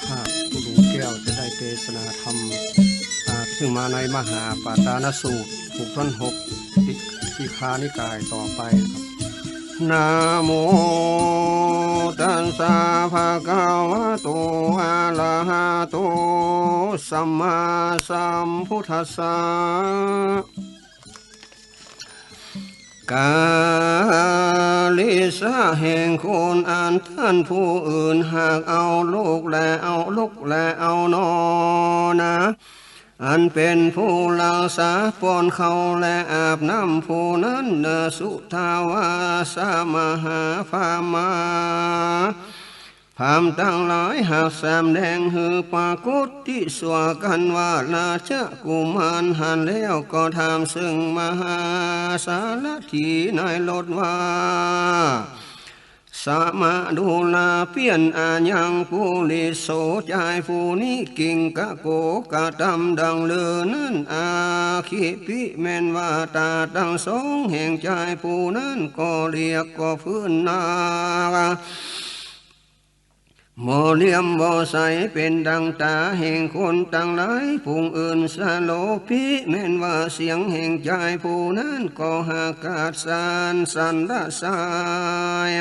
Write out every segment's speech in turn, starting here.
ภาพผู้หลวงแก้วจะได้เทศนาธรรมซึ่งมาในมหาปาตานสูตร6 ท่อน 6ที่คานิกายต่อไปครับนะโมตัสสะภะคะวะโตอะระหะโตสัมมาสัมพุทธัสสะกาลิสะแห่งคนอ่านท่านผู้อื่นหากเอาลูกและเอาลูกและเอานอนะอันเป็นผู้รักษาป้อนเขาและอาบน้ำผู้นั้นเนสุทาวาสามหาภามาพามตั้งหลายหากแสมแดงหือปากุฏที่สวกันว่าราชกุมารหันแล้วก็ทำซึ่งมหาสารถีในลดว่าสามาดูลาเพียนอายังผู้ลิโสใจผู้นี้กิ่งกะโกกะตำดังเลือนั้นอาคิปิแม่นว่าตาดังสองแห่งใจผู้นั้นก็เรียกก็พื้นนาโมเลียมบ่ใสเป็นดังตาแห่งคนตั้งหลายผู้อื่นสโลภิแม้นว่าเสียงแห่งใจผู้นั้นก็หากาศสันละสาย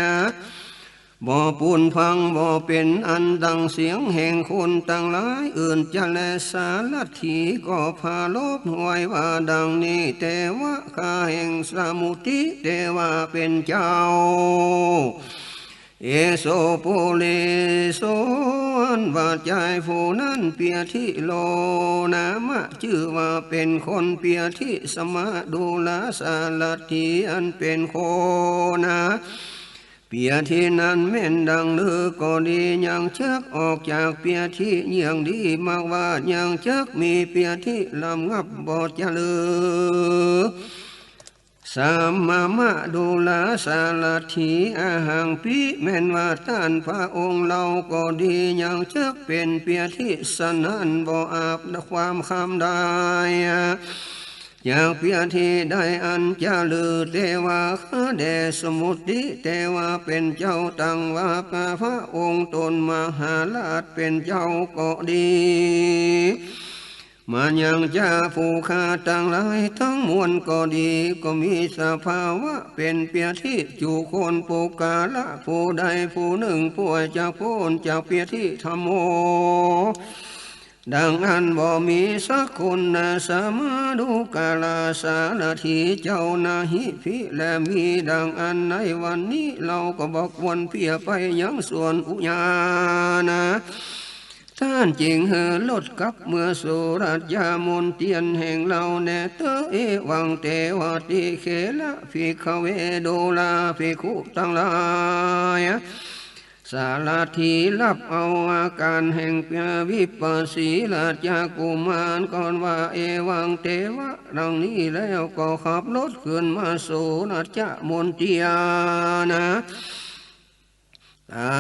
บ่ปูนพังบ่เป็นอันดังเสียงแห่งคนตั้งหลายอื่นจะแลสารถีก็พาลบหวยว่าดังนี้แต่ว่าข้าแห่งสมุทิเทวาเป็นเจ้าเอโสปุริโสอันว่าใจผู้นั้นเปียทิโลนามะชื่อว่าเป็นคนเปียทิสมาดูลาสาลทีอันเป็นโคนะเปียทินั้นแม่นดังลือก็ดียังเชักออกจากเปียทิยังดีมากว่ายังเชักมีเปียทิลำงับบอดจะลือสัมมามาดูลาสาลทีอาหังปิแม้นว่าท่านพระองค์เราก็ดียังเชักเป็นเปียทิสนันบ่อาบความคำได้อยากเปียทิได้อันจะลือเทวาเดสมุติเทวาเป็นเจ้าตั้งว่าพระองค์ตนมหาราชเป็นเจ้าก็ดีมันยังจะผู้ข้าตั้งหลายทั้งมวลก็ดีก็มีสภาวะเป็นเปียทิจูคนปุกาละผู้ใดผู้หนึ่งป่วยจากพ้นจากเปียทิธรรมโมดังนั้นบ่มีสักคนนะสมาดูกาลาสารถีเจ้านาหิพิและมีดังอันในวันนี้เราก็บอกวนเพียไปยังส่วนอุญานะท่านจริงเหอลดกับเมื่อสุรัตยามนเตียนแห่งเราแนเตเอวังเทวติเขละภิกขเวโดลาภิกขุทั้งหลายสารถีรับเอาอาการแห่งวิปัสสีลาจากกุมารก่อนว่าเอวังเทวะดังนี้แล้วก็ขับรถขึ้นมาสู่นัจจมนเตียนะตา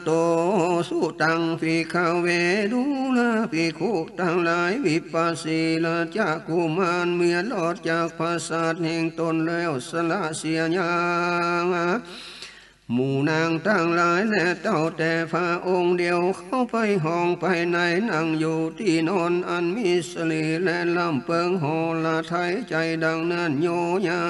โตสุตังภิกขเวดูลาภิกขุทั้งหลายวิปัสสีลาจากกุมารเมียลอดจากภาษาแห่งตนแล้วสละเสียยังหมู่นางทั้งหลายและเต้าแต่พระองค์เดียวเข้าไปห้องไปในนั่งอยู่ที่นอนอันมีสลีและลำเปิงหอละไทยใจดังนั้นโยญา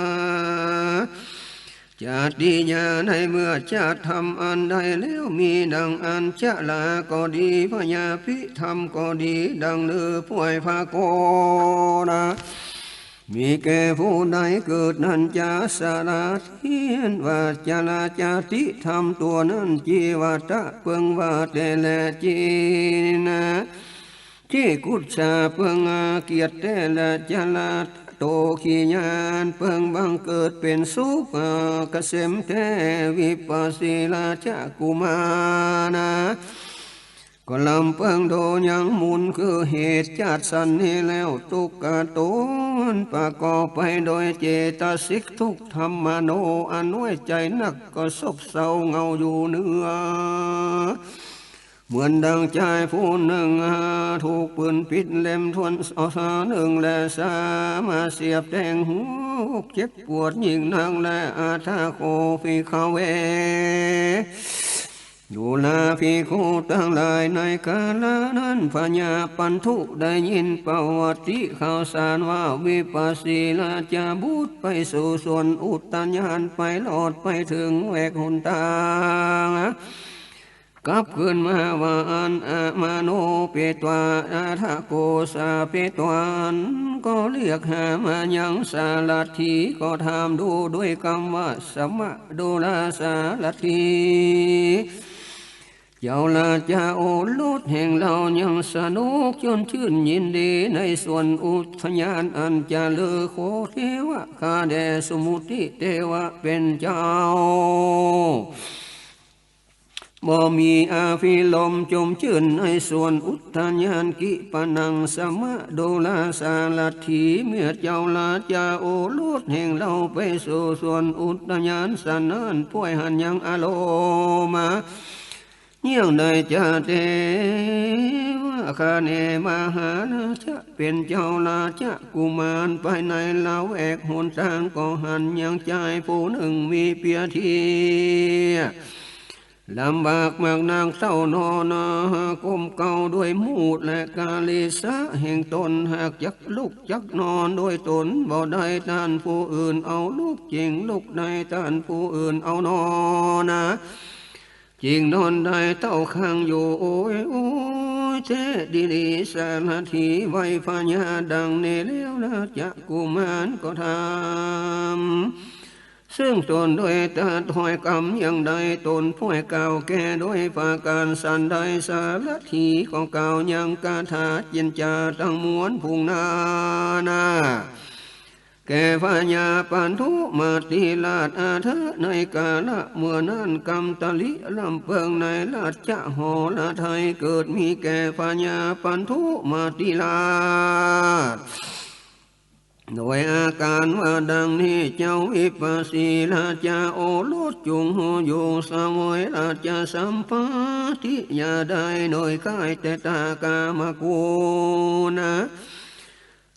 จะดีญาในเมื่อจะทำอันใดแล้วมีดังอันจะลาก็ดีพญาพิธรรมก็ดีดังเลือป่วยพระโกนะมีแก่ผู้ใดเกิดนั้นจะสาราเทียนว่าจะลาจาติทำตัวนั้นจีวัตะเปิงว่าแต่ละจีนะที่กุศลเปิงอาเกียรติแต่ละจะลาโตขีญาณเปิงบังเกิดเป็นสุขเกษมแท้วิปัสสีลาจกุมานะก็ลำเปิงโดยังมุนคือเหตุจัดสันนี้แล้วทุกกะตนประกอบไปโดยเจตสิกทุกธรรมโนอันไว้ใจนักก็ซบเศร้าเงาอยู่เนื้อเหมือนดังใจผู้หนึ่งถูกปืนปิดเล่มทวนหนึ่งและสามาเสียบแทงหูเจ็บปวดยิ่งนักและอาทาโคฟิคาเว ดูลาภิกขุทั้งหลายในกาลนั้นพญาปันทุได้ยินประวัติข่าวสารว่าวิปัสสีลาจะบุตรไปสู่ส่วนอุตตญาณไปหลอดไปถึงแวกหนทางกลับขึ้นมาว่าอันมาโนเปตวาอาทะโกสาเปตวันก็เรียกหามายังสาลัทธีก็ถามดูด้วยคำว่าสมะดูลาสาลัทธีเจ้าลาจะโอรสแห่งเรายังสนุกจนชื่นยินดีในส่วนอุทยานอันจะเลอโคเทวะข้าแด่สมุติเทวะเป็นเจ้าบ่มีอาภิลมจมชื่นในส่วนอุทยานกิปนังสมะโดลาสาลัทธีเมื่อเจ้าลาจะโอรสแห่งเราไปสู่ส่วนอุทยานสนานป่วยหันยังอโลมาเยี่ยงใดจะเทวะคาเนมาหาราชะเป็นเจ้าราชะกุมารไปในลาแวกหนทางก็หันยังใจผู้หนึ่งมีเปียทีลำบากมากนางเศร้านอนก้มเก่าด้วยมูดและกาลิสะแห่งตนหากจักลุกจักนอนโดยตนบ่ได้ท่านผู้อื่นเอาลูกจริงลูกใดท่านผู้อื่นเอานอนจริงนอนได้เต้าข้างอยู่โอ้ยโอ้ยเทดีดีสารทีไว้พญาดังนี้แล้วนะจะกุมารก็ทำซึ่งตนด้วยตาถอยกรรมอย่างใดตนผู้เก่าแก่ด้วยภาการสันใดสารทีของเก่ายังกาถาจินจาตั้งมวลพุงนาแก่พญาปันทุมาติลาดอาเธในกาละเมื่อนั้นกำตะลิลำเพิงในลาดจะหอละไทยเกิดมีแก่พญาปันทุมาติลาดโดยอาการว่าดังนี้เจ้าวิปัสสีราชาโอรสจุงหูอยู่สวยราชาสัมปติยาได้โดยกายแต่ตากามกูนะ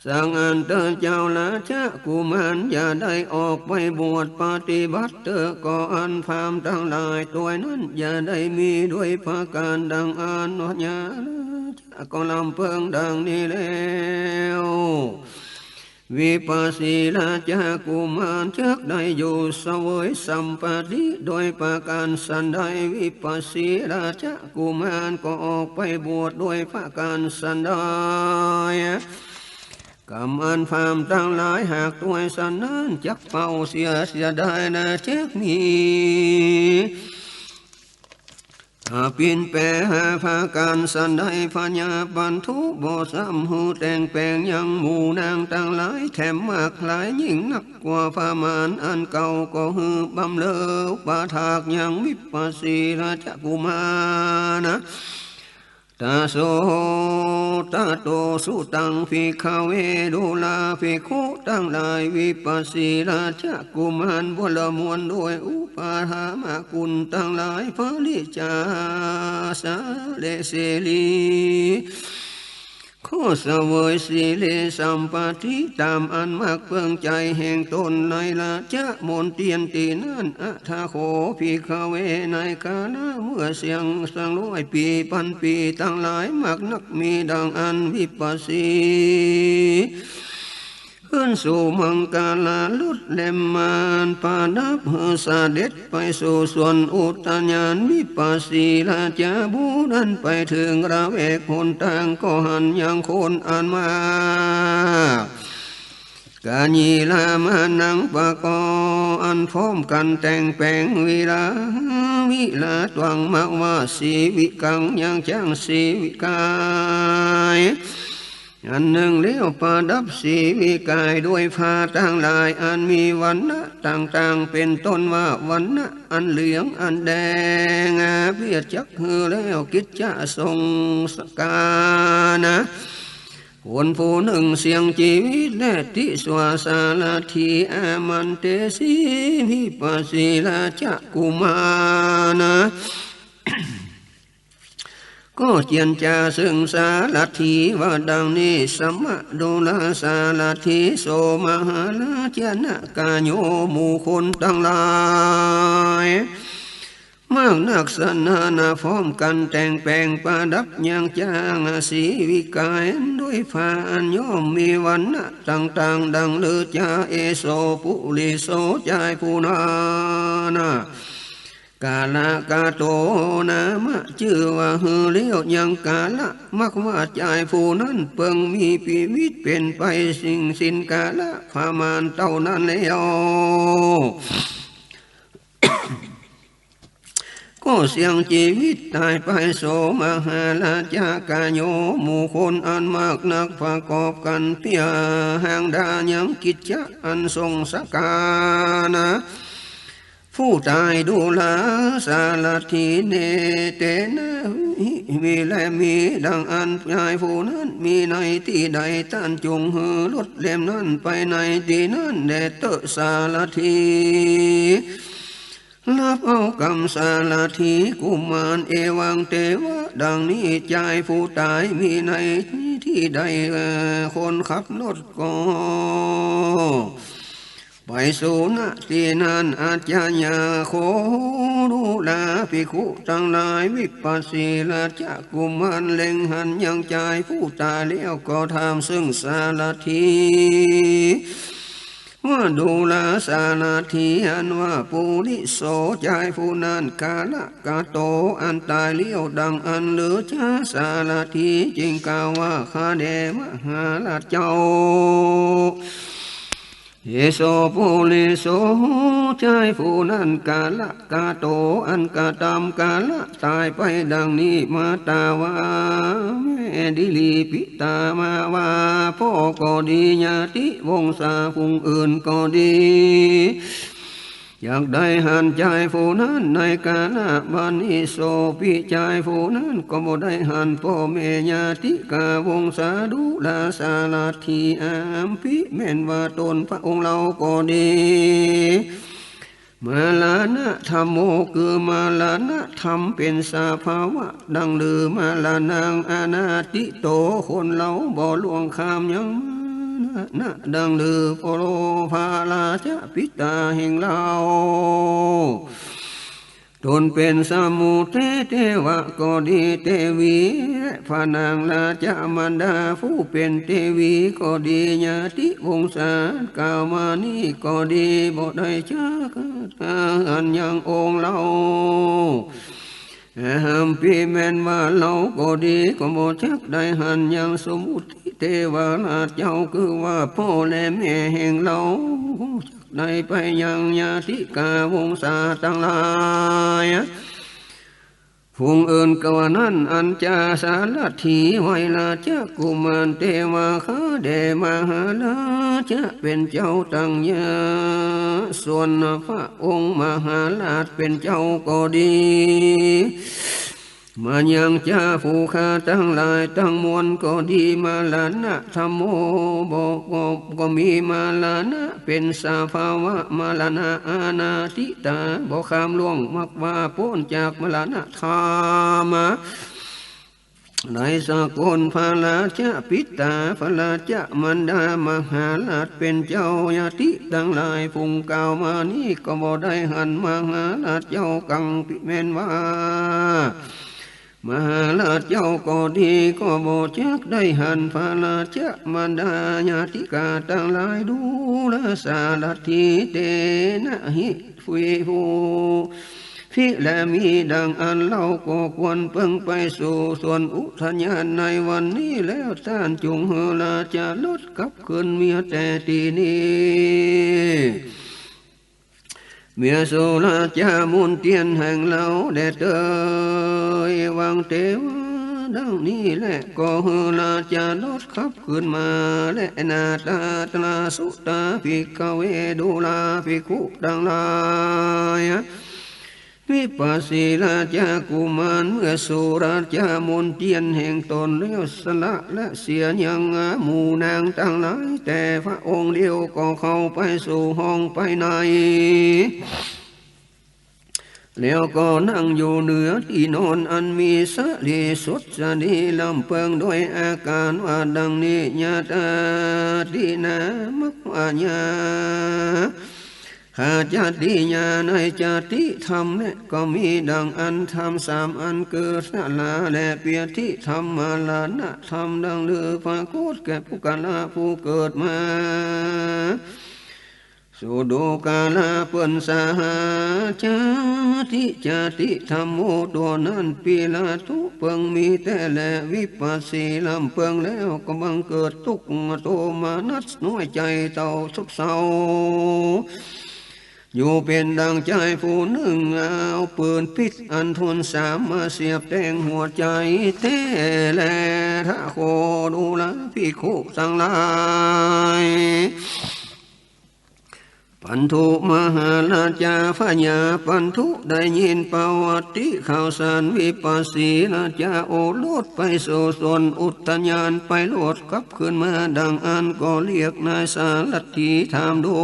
สังอันเตเจ้าราชากุมารอย่าได้ออกไปบวชปฏิบัติเตก่ออันพามทั้งหลายตัวนั้นอย่าได้มีด้วยภาการดังอันวญาก็ลำเพิงดังนี้แล้ววิปัสสีราชากุมารเชิกได้อยู่เสวยสัมปติโดยประการสันใดวิปัสสีราชากุมารก็ออกไปบวชโดยประการสันใดกรรมอันพามทั้งหลายหากตัวสันนั้นจักเป่าเสียได้นะเช็คนี้ปินแปรหาภาการสันใดพญาปันทุบ่ซ้ำหูแต่งแปลงยังหมู่นางตั้งหลายแถมมากหลายยิ่งนักกว่าพามานอันเก่าก็หือบำเลอปาถากยังวิปัสสีราชกุมารตาโสตาโตสุตังภิกขเวดุลาภิกขุตั้งหลายวิปัสสีราชกุมารบวรมวลด้วยอุปาทามกุลตั้งหลายพลิจาสาเลเสลีข้อเสวยสีเลสัมปติตามอันมากเพื่องใจแห่งตนในราชมนเตียนตีนั่นอัฐาโขภิกขเวในกาลเมื่อเสียงสังร้อยปีพันปีตั้งหลายมากนักมีดังอันวิปัสสีขึ้นสู่มังกาลาลุดเล่มมานปานับเฮสาเด็จไปสู่ส่วนอุตญาณวิปัสสีราชาบูดันไปถึงระเวกหนทางก็หันยังคนอันมากาญีลามานังปะกออันพร้อมกันแต่งแปลงวิลาตวังมากว่าสีวิกังยังจ้างสีวิกายอันหนึ่งเลี้ยวประดับสีวิกายด้วยผ้าทั้งหลายอันมีวันณะต่างๆเป็นต้นว่าวันณะอันเหลืองอันแดงเพียรจักหือแล้วกิจจะทรงสการนะคนผู้หนึ่งเสียงชีวิตและทิสวาสารทีอามันเตสีวิปัสสีราชกุมารก็เจียนจาซึ่งสาลัทธีว่าดังนี้สมะโดลาสาลัทธีโสมหาราชนะกาโยหมู่คนทั้งหลาย มากนักสนานาพร้อมกันแต่งแปลงประดับยังจางสีวิกายด้วยผ้าอันย่อมมีวันนะต่างๆดังเลือจาเอโสปุริโสใจผู้นานะกาลากาโตนามะชื่อว่าฮือเลี้ยวยังกาละมักว่าใจผู้นั้นเปิงมีปีวิตเป็นไปสิ่งสินกาละพามานเท่านั้นแล้วก็เสียงชีวิตตายไปโสมหาลาจากาโยหมู่คนอันมากนักประกอบกันเพียหางดายังกิจจะอันทรงสกานะผู้ตายดูแลสารทีเนเตนะมีและมีดังอันยายผู้นั้นมีในที่ใดท่านจงหือลดเล่มนั้นไปในที่นั้นแด่เตสารทีรับเอากรรมสารทีกุมารเอวังเตวะดังนี้ใจผู้ตายมีในที่ใดคนขับรถก็ไปสู่ณที่นั้นอาจารย์โคดูลาภิกขุทั้งหลายวิปัสสีลาจะกุมารเล็งหันยังใจผู้ตายแล้วก็ทำซึ่งสารทีว่าดูลาสารทีอันว่าปุริโสใจผู้นั้นกาละกาโตอันตายเลี้ยวดังอันเหลือช้าสารทีจึงกล่าวว่าข้าเดมหาลาเจ้าเยโสปุริโสใจผู้นั้นกาละกาโตอันกาตามกาละตายไปดังนี้มาตาวาแม่ดิลีปิตามาวาพ่อก็ดีญาติวงศาพุงอื่นก็ดีอยากได้หันใจผู้นั้นในกาลบันนี้โสปิใจผู้นั้นก็บ่ได้หันพ่อแม่ญาติกาวงศาดุลาสาลาทีอามพิแม่นว่าตนพระองค์เราก็ดีมาลานะธรรมโมคือมาลานะธรรมเป็นสาภาวะดังลือมาลานางอนาติโตคนเราบ่ล่วงข้ามยังนะดังลือโปโลภาลาจะปิตาแห่งเราตนเป็นสมุเทเทวะก็ดีเทวีพานางลาจะมันดาผู้เป็นเทวีก็ดีญาติวงศากาวมานี่ก็ดีบ่ได้ชักอันยังองค์เราห้ามพี่แม่นว่าเราก็ดีก็บ่ชักได้หันยังสมุติเทวราชเจ้าคือว่าพ่อและแม่แห่งเราจักได้ไปยังญาติกาวงศาทั้งหลายผู้อื่นก็ว่านั้นอัญจาสารถีไวลาจะกุมารเทวาคาเดมหาลาจะเป็นเจ้าตั้งยาส่วนพระองค์มหาราชเป็นเจ้าก็ดีมายังจ้าผู้ข้าทั้งหลายทั้งมวลก็ดีมาลานะธรรมโมบอกก็มีมาลานะเป็นสาภาวะมาลานะอานาติตาบอกคำล่วงมักว่าพ้นจากมาลานะธรรมในสกลพระราชปิตาพระราชมันดามหาราชเป็นเจ้าญาติทั้งหลายพุงเก่ามานี้ก็บ่ได้หันมหาราชเจ้ากังปิเมนว่ามหาราชเจ้าก็ดีก็บ่จักได้หันพระราชมันดาญาติกาทั้งหลายดูแลสารทีเตนะหิฟุยฟูพิและมีดังอันเล่าก็ควรเพิ่งไปสู่ส่วนอุทยานในวันนี้แล้วท่านจงเฮลาจะลดกับคืนเมียแต่ทีนี้เมียโซลาจามุนเตียนแห่งเราแดดเตยวังเทวะดังนี้แหละก็เฮลาจาลดขับขึ้นมาและนาตาตลาสุตาภิกขเวดูลาภิกขุดังลายวิปัสสีราชากุมารเมื่อสุราชามนเทียนแห่งตนแล้วสละและเสียยังหมู่นางทั้งหลายแต่พระองค์เดียวก็เข้าไปสู่ห้องไปในแล้วก็นั่งอยู่เหนือที่นอนอันมีสรีสุดสดีลำเพิงด้วยอาการว่าดังนี้ญาตาดีนามักวาญา หาจาติญาในจาติธรรมเนี่ยก็มีดังอันธรรมสามอันเกิดสลาและเปียติธรรมมาลานะธรรมดังลือพระโคตแก่ผู้กาลาผู้เกิดมาสุดูกาลาเปิ้นสาหาจาติธรรมโมตัวนั้นปีลาทุเปิงมีแต่แลวิปัสสีลำเปิงแล้วก็บังเกิดทุกข์โตมานัสน้อยใจเต่าทุกเศร้าอยู่เป็นดังใจผู้หนึ่งเอาปืนพิษอันทนสามมาเสียบแทงหัวใจเท่แลถ้าโคดูละพี่โคสังลายปันทุมหาราชาพญาปันทุได้ยินประวัติข่าวสารวิปัสสีราชาโอรสไปสู่สวนอุทยานไปโลดกลับขึ้นมาดังอันก็เรียกนายสาลัทธีถามดู